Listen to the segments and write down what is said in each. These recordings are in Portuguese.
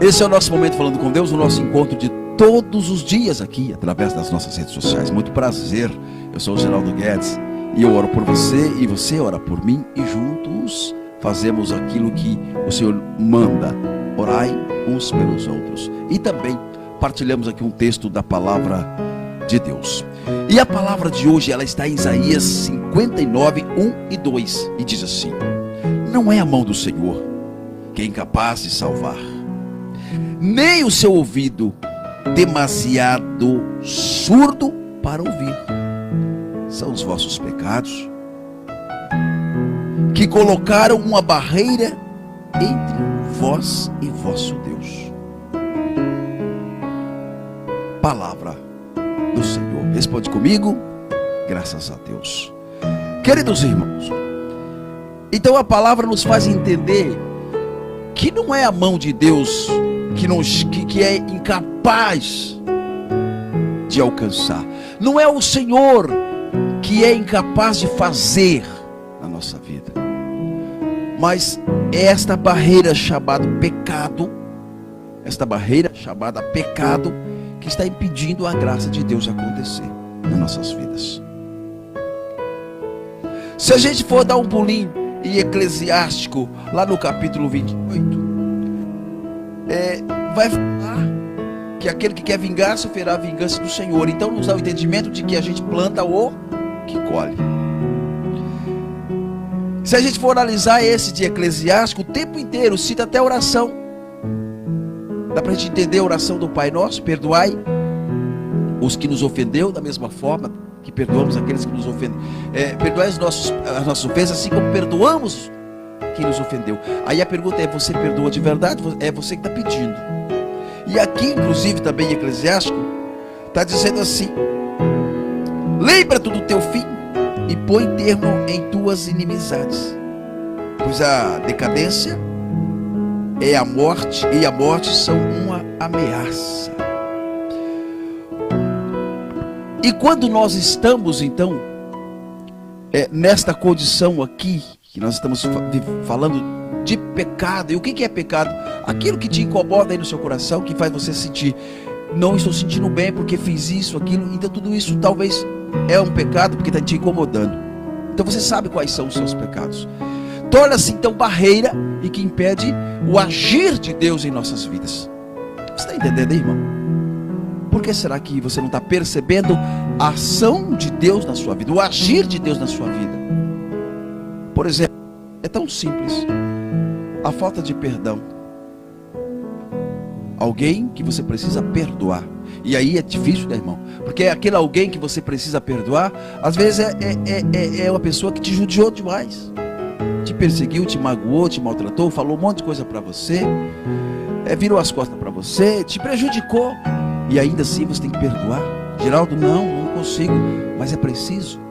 Esse é o nosso momento falando com Deus, o nosso encontro de todos os dias aqui, através das nossas redes sociais. Muito prazer, eu sou o Geraldo Guedes e eu oro por você e você ora por mim e juntos fazemos aquilo que o Senhor manda. Orai uns pelos outros. E também partilhamos aqui um texto da palavra de Deus. E a palavra de hoje, ela está em Isaías 59, 1 e 2. E diz assim: não é a mão do Senhor que é incapaz de salvar, nem o seu ouvido demasiado surdo para ouvir. São os vossos pecados que colocaram uma barreira entre vós e vosso Deus. Palavra do Senhor. Responde comigo. Graças a Deus. Queridos irmãos, então a palavra nos faz entender que não é a mão de Deus que é incapaz de alcançar. Não é o Senhor que é incapaz de fazer na nossa vida. Mas é esta barreira chamada pecado, que está impedindo a graça de Deus acontecer nas nossas vidas. Se a gente for dar um pulinho em Eclesiástico, lá no capítulo 28, vai falar que aquele que quer vingar sofrerá a vingança do Senhor. Então nos dá o entendimento de que a gente planta o que colhe. Se a gente for analisar esse de Eclesiástico, o tempo inteiro cita até a oração. Dá para a gente entender a oração do Pai Nosso: perdoai os que nos ofendeu, da mesma forma que perdoamos aqueles que nos ofendem. Perdoai as nossas ofensas, assim como perdoamos quem nos ofendeu. Aí a pergunta é: você perdoa de verdade? É você que está pedindo. E aqui, inclusive, também em Eclesiástico, está dizendo assim: lembra-te do teu fim e põe termo em tuas inimizades, pois a decadência e a morte são uma ameaça. E quando nós estamos então nesta condição aqui, que nós estamos falando de pecado. E o que é pecado? Aquilo que te incomoda aí no seu coração, que faz você sentir: não estou sentindo bem porque fiz isso, aquilo. Então tudo isso talvez é um pecado porque está te incomodando. Então você sabe quais são os seus pecados. Torna-se então barreira e que impede o agir de Deus em nossas vidas. Você está entendendo aí, irmão? Por que será que você não está percebendo a ação de Deus na sua vida, o agir de Deus na sua vida? Por exemplo, é tão simples: a falta de perdão. Alguém que você precisa perdoar. E aí é difícil, né, irmão? Porque aquele alguém que você precisa perdoar, às vezes é uma pessoa que te judiou demais, te perseguiu, te magoou, te maltratou, falou um monte de coisa para você, virou as costas para você, te prejudicou. E ainda assim você tem que perdoar. Geraldo, não consigo. Mas é preciso.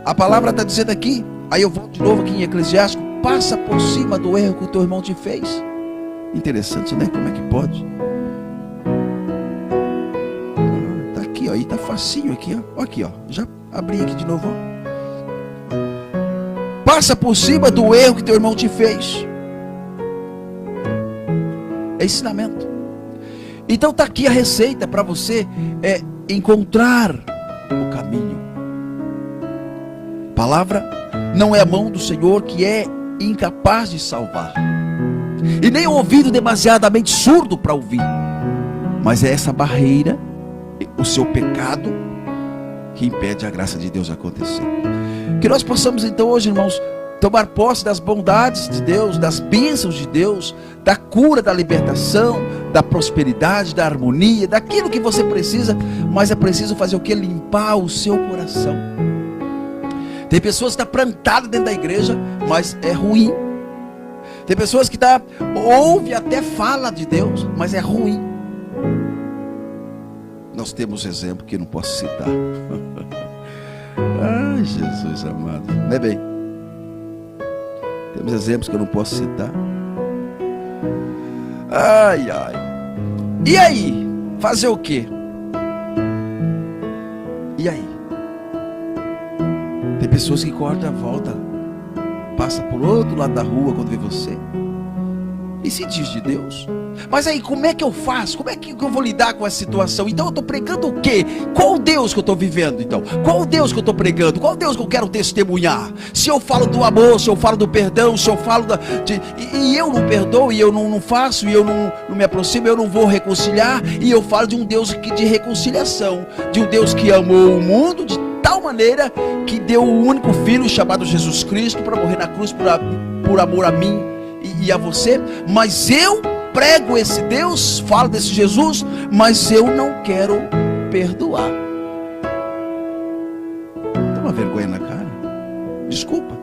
A palavra está dizendo aqui. Aí eu volto de novo aqui em Eclesiástico: passa por cima do erro que o teu irmão te fez. Interessante, né? Como é que pode? Tá aqui, ó. E tá facinho aqui, ó. Aqui, ó. Já abri aqui de novo, ó. Passa por cima do erro que teu irmão te fez. É ensinamento. Então está aqui a receita para você encontrar o caminho. Palavra: não é a mão do Senhor que é incapaz de salvar, e nem o ouvido demasiadamente surdo para ouvir, mas é essa barreira, o seu pecado, que impede a graça de Deus acontecer. Que nós possamos então hoje, irmãos, tomar posse das bondades de Deus, das bênçãos de Deus, da cura, da libertação, da prosperidade, da harmonia, daquilo que você precisa. Mas é preciso fazer o que? Limpar o seu coração. Tem pessoas que estão plantadas dentro da igreja, mas é ruim. Tem pessoas que ouve até fala de Deus, mas é ruim. Nós temos exemplo que eu não posso citar. Ai, Jesus amado, não é bem? Temos exemplos que eu não posso citar. Ai. E aí? Fazer o quê? E aí? Tem pessoas que cortam a volta, passa por outro lado da rua quando vê você. e se diz de Deus. Mas aí, como é que eu faço? Como é que eu vou lidar com essa situação? Então eu estou pregando o quê? Qual Deus que eu estou vivendo então? Qual Deus que eu estou pregando? Qual Deus que eu quero testemunhar? Se eu falo do amor, se eu falo do perdão, se eu falo e eu não perdoo, e eu não faço, e eu não me aproximo, eu não vou reconciliar, e eu falo de um Deus de reconciliação, de um Deus que amou o mundo de tal maneira que deu o único filho chamado Jesus Cristo para morrer na cruz por amor a mim e a você. Mas eu prego esse Deus, falo desse Jesus, mas eu não quero perdoar. Tem uma vergonha na cara? Desculpa.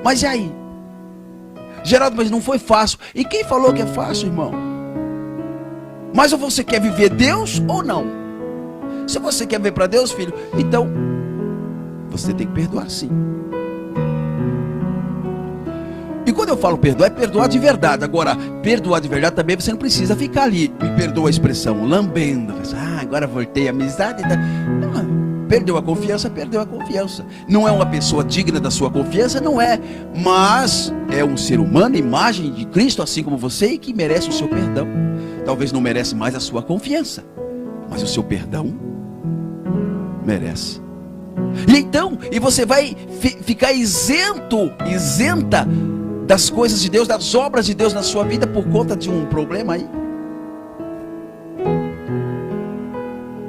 Mas e aí? Geraldo, mas não foi fácil. E quem falou que é fácil, irmão? Mas ou você quer viver Deus ou não? Se você quer viver para Deus, filho, então você tem que perdoar sim. E quando eu falo perdoar, é perdoar de verdade. Agora, perdoar de verdade também você não precisa ficar ali, me perdoa a expressão, lambendo. Agora voltei à amizade. Não, perdeu a confiança, perdeu a confiança. Não é uma pessoa digna da sua confiança, não é. Mas é um ser humano, imagem de Cristo, assim como você, e que merece o seu perdão. Talvez não merece mais a sua confiança, mas o seu perdão merece. E então, e você vai ficar isenta das coisas de Deus, das obras de Deus na sua vida por conta de um problema aí?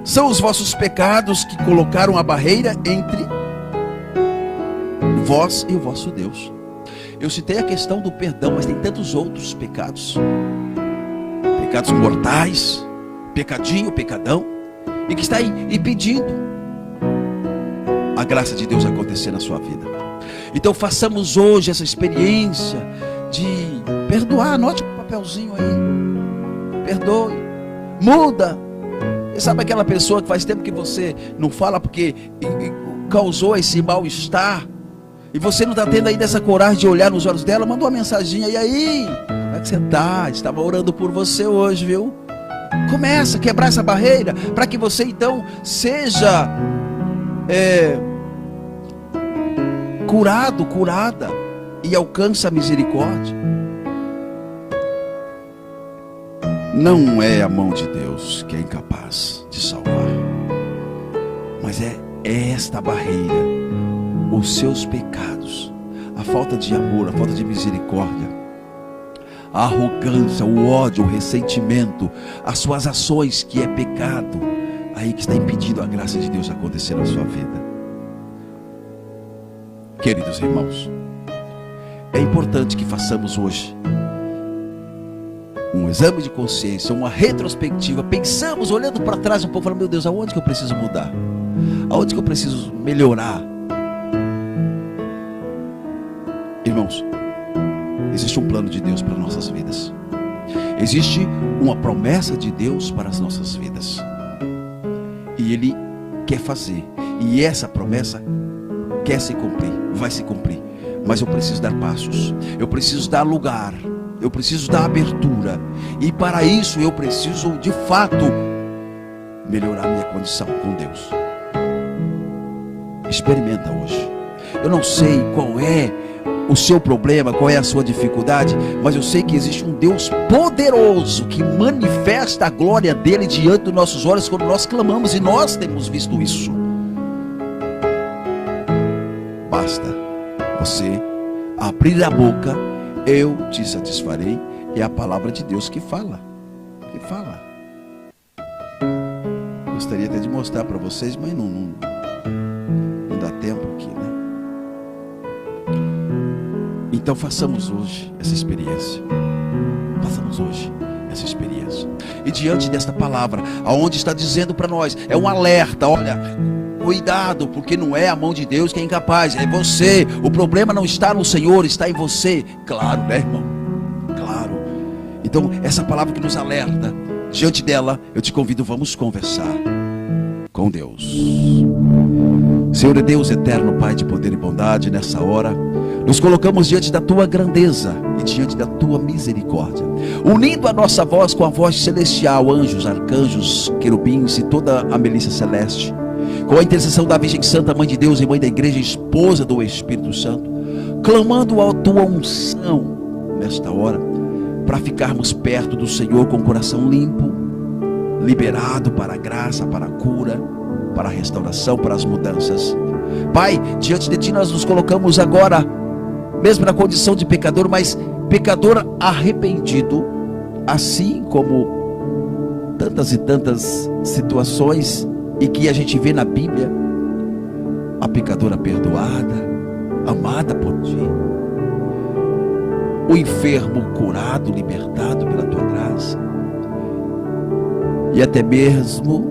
São os vossos pecados que colocaram a barreira entre vós e o vosso Deus. Eu citei a questão do perdão, mas tem tantos outros pecados. Pecados mortais, pecadinho, pecadão, e que está aí impedindo a graça de Deus acontecer na sua vida. Então façamos hoje essa experiência de perdoar. Anote um papelzinho aí. Perdoe, muda. E sabe aquela pessoa que faz tempo que você não fala porque causou esse mal-estar, e você não está tendo ainda essa coragem de olhar nos olhos dela? Manda uma mensaginha. E aí, como é que você está? Estava orando por você hoje, viu? Começa a quebrar essa barreira, para que você então seja curado, curada, e alcance a misericórdia. Não é a mão de Deus que é incapaz de salvar, mas é esta barreira, os seus pecados, a falta de amor, a falta de misericórdia, a arrogância, o ódio, o ressentimento, as suas ações, que é pecado, aí que está impedindo a graça de Deus acontecer na sua vida. Queridos irmãos, é importante que façamos hoje um exame de consciência, uma retrospectiva. Pensamos, olhando para trás um pouco, falando: meu Deus, aonde que eu preciso mudar? Aonde que eu preciso melhorar? Irmãos, existe um plano de Deus para nossas vidas. Existe uma promessa de Deus para as nossas vidas. E Ele quer fazer. E essa promessa quer se cumprir, vai se cumprir. Mas eu preciso dar passos, eu preciso dar lugar, eu preciso dar abertura. E para isso eu preciso de fato melhorar minha condição com Deus. Experimenta hoje. Eu não sei qual é o seu problema, qual é a sua dificuldade, mas eu sei que existe um Deus poderoso que manifesta a glória dele diante dos nossos olhos quando nós clamamos, e nós temos visto isso. Basta você abrir a boca, eu te satisfarei. É a palavra de Deus que fala. Gostaria até de mostrar para vocês, mas não dá tempo aqui, né? Então façamos hoje essa experiência. E diante desta palavra, aonde está dizendo para nós, é um alerta: olha, cuidado, porque não é a mão de Deus que é incapaz, é você. O problema não está no Senhor, está em você. Claro, né, irmão? Claro. Então, essa palavra que nos alerta, diante dela, eu te convido, vamos conversar com Deus. Senhor Deus eterno, Pai de poder e bondade, nessa hora nos colocamos diante da tua grandeza e diante da tua misericórdia, unindo a nossa voz com a voz celestial, anjos, arcanjos, querubins e toda a milícia celeste, com a intercessão da Virgem Santa, Mãe de Deus e Mãe da Igreja, esposa do Espírito Santo, clamando a tua unção nesta hora, para ficarmos perto do Senhor com o coração limpo, liberado para a graça, para a cura, para a restauração, para as mudanças. Pai, diante de Ti nós nos colocamos agora, mesmo na condição de pecador, mas pecador arrependido, assim como tantas e tantas situações e que a gente vê na Bíblia, a pecadora perdoada, amada por Ti, o enfermo curado, libertado pela Tua graça, e até mesmo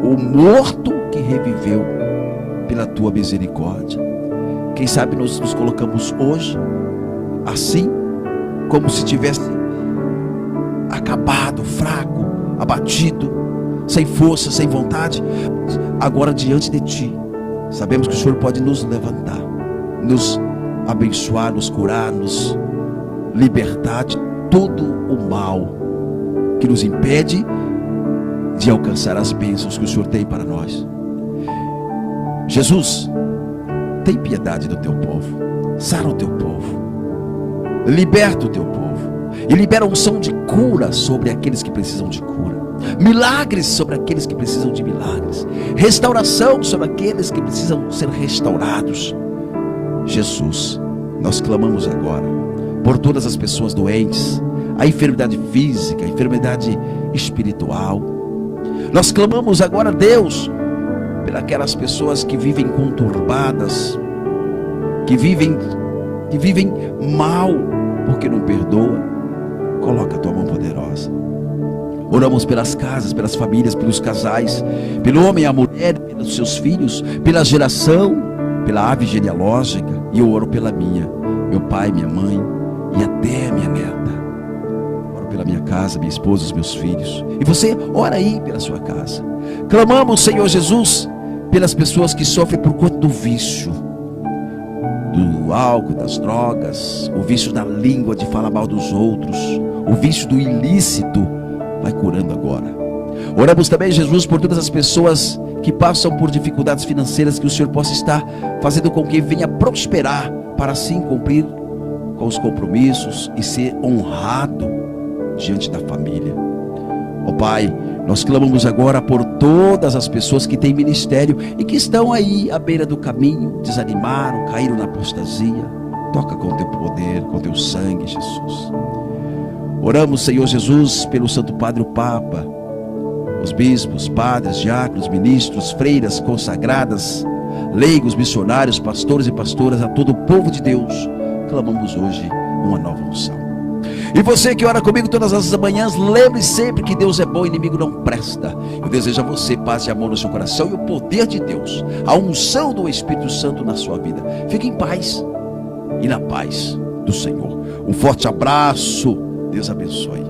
o morto que reviveu pela Tua misericórdia. Quem sabe nós nos colocamos hoje assim, como se tivesse acabado, fraco, abatido, sem força, sem vontade. Agora diante de Ti, sabemos que o Senhor pode nos levantar, nos abençoar, nos curar, nos libertar de todo o mal que nos impede de alcançar as bênçãos que o Senhor tem para nós. Jesus, tem piedade do Teu povo, sara o Teu povo, liberta o Teu povo e libera unção de cura sobre aqueles que precisam de cura, milagres sobre aqueles que precisam de milagres, restauração sobre aqueles que precisam ser restaurados. Jesus, nós clamamos agora por todas as pessoas doentes, a enfermidade física, a enfermidade espiritual. Nós clamamos agora, Deus, pelas pessoas que vivem conturbadas, que vivem mal, porque não perdoa. Coloca a Tua mão poderosa. Oramos pelas casas, pelas famílias, pelos casais, pelo homem e a mulher, pelos seus filhos, pela geração, pela árvore genealógica. E eu oro pela meu pai, minha mãe e até minha neta. Oro pela minha casa, minha esposa, os meus filhos. E você ora aí pela sua casa. Clamamos, Senhor Jesus, pelas pessoas que sofrem por conta do vício, do álcool, das drogas, o vício da língua de falar mal dos outros, o vício do ilícito. Vai curando agora. Oramos também, Jesus, por todas as pessoas que passam por dificuldades financeiras, que o Senhor possa estar fazendo com que venha prosperar, para assim cumprir com os compromissos e ser honrado diante da família. Ó Pai, nós clamamos agora por todas as pessoas que têm ministério e que estão aí à beira do caminho, desanimaram, caíram na apostasia. Toca com Teu poder, com Teu sangue, Jesus. Oramos, Senhor Jesus, pelo Santo Padre, o Papa, os bispos, padres, diáconos, ministros, freiras, consagradas, leigos, missionários, pastores e pastoras, a todo o povo de Deus. Clamamos hoje uma nova unção. E você que ora comigo todas as manhãs, lembre sempre que Deus é bom, inimigo não presta. Eu desejo a você paz e amor no seu coração e o poder de Deus, a unção do Espírito Santo na sua vida. Fique em paz e na paz do Senhor. Um forte abraço. Deus abençoe.